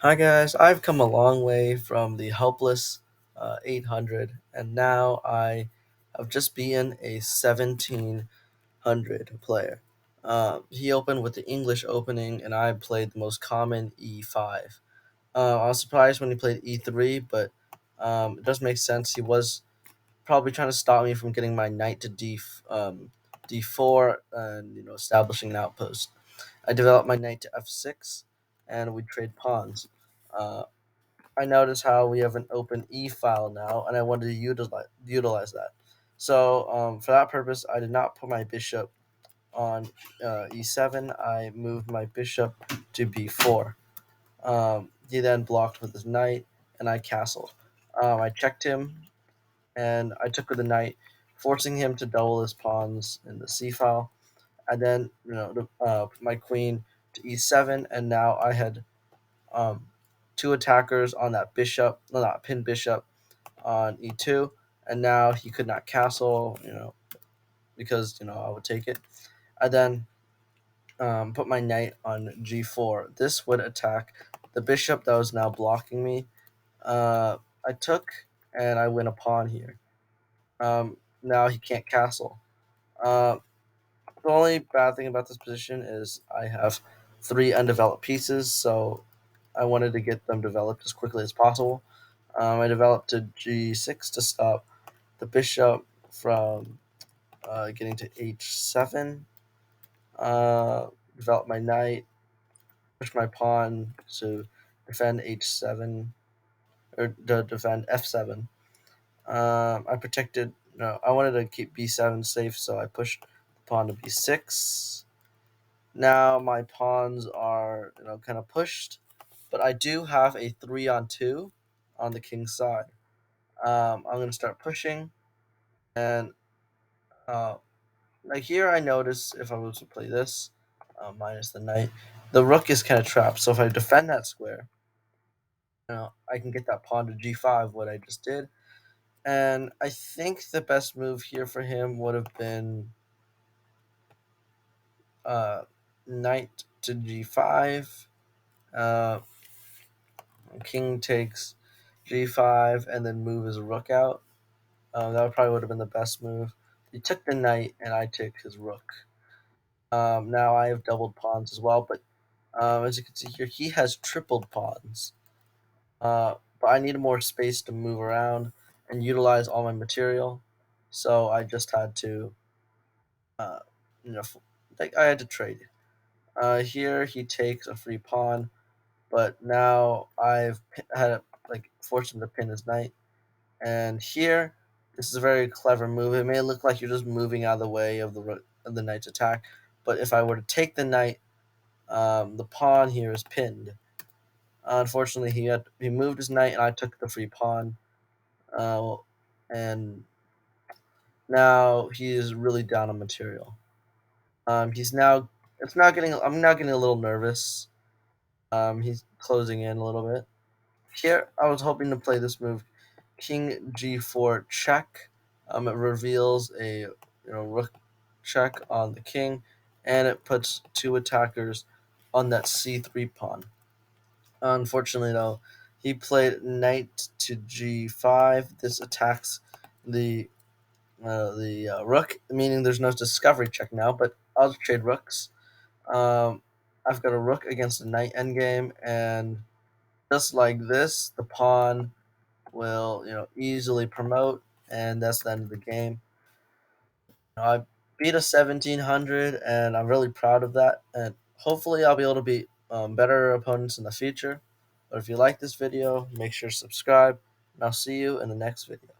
Hi guys, I've come a long way from the helpless 800, and now I have just beaten a 1700 player. He opened with the English opening, and I played the most common E5. I was surprised when he played E3, but it does make sense. He was probably trying to stop me from getting my knight to D4 and establishing an outpost. I developed my knight to F6, and we trade pawns. Uh, I notice how we have an open E file now, and I wanted to utilize that. So for that purpose, I did not put my bishop on E7. I moved my bishop to B4. He then blocked with his knight, and I castled. I checked him, and I took with the knight, forcing him to double his pawns in the C file. I then, put my queen to E7, and now I had um, two attackers on that bishop, no, not pin bishop on e2, and now he could not castle, because I would take it. I then put my knight on g4. This would attack the bishop that was now blocking me. I took and I win a pawn here. Now he can't castle. Uh, the only bad thing about this position is I have three undeveloped pieces, so I wanted to get them developed as quickly as possible. I developed a g6 to stop the bishop from getting to h7. Uh, develop my knight, push my pawn to defend h7 or to defend f7. I protected. No, I wanted to keep b7 safe, so I pushed the pawn to b6. Now my pawns are kind of pushed, but I do have a 3-on-2 on the king's side. I'm gonna start pushing, and uh, like here I notice if I was to play this, minus the knight, the rook is kind of trapped. So if I defend that square, I can get that pawn to g5, what I just did. And I think the best move here for him would have been uh, knight to g5. Uh, King takes g5 and then move his rook out. That probably would have been the best move. He took the knight and I took his rook. Now I have doubled pawns as well, but as you can see here, he has tripled pawns. But I needed more space to move around and utilize all my material, so I just had to, uh, you know, like I had to trade. Here he takes a free pawn, but now I've had like forced him to pin his knight. And here, this is a very clever move. It may look like you're just moving out of the way of the knight's attack, but if I were to take the knight, the pawn here is pinned. Unfortunately, he moved his knight, and I took the free pawn. And now he is really down on material. He's now it's now getting I'm now getting a little nervous. He's closing in a little bit. Here, I was hoping to play this move, King G4 check. It reveals a rook check on the king, and it puts two attackers on that C3 pawn. Unfortunately, though, he played knight to G5. This attacks the rook, meaning there's no discovery check now. But I'll just trade rooks. Um, I've got a rook against a knight endgame, and just like this, the pawn will easily promote, and that's the end of the game. I beat a 1700, and I'm really proud of that. And hopefully, I'll be able to beat better opponents in the future. But if you like this video, make sure to subscribe, and I'll see you in the next video.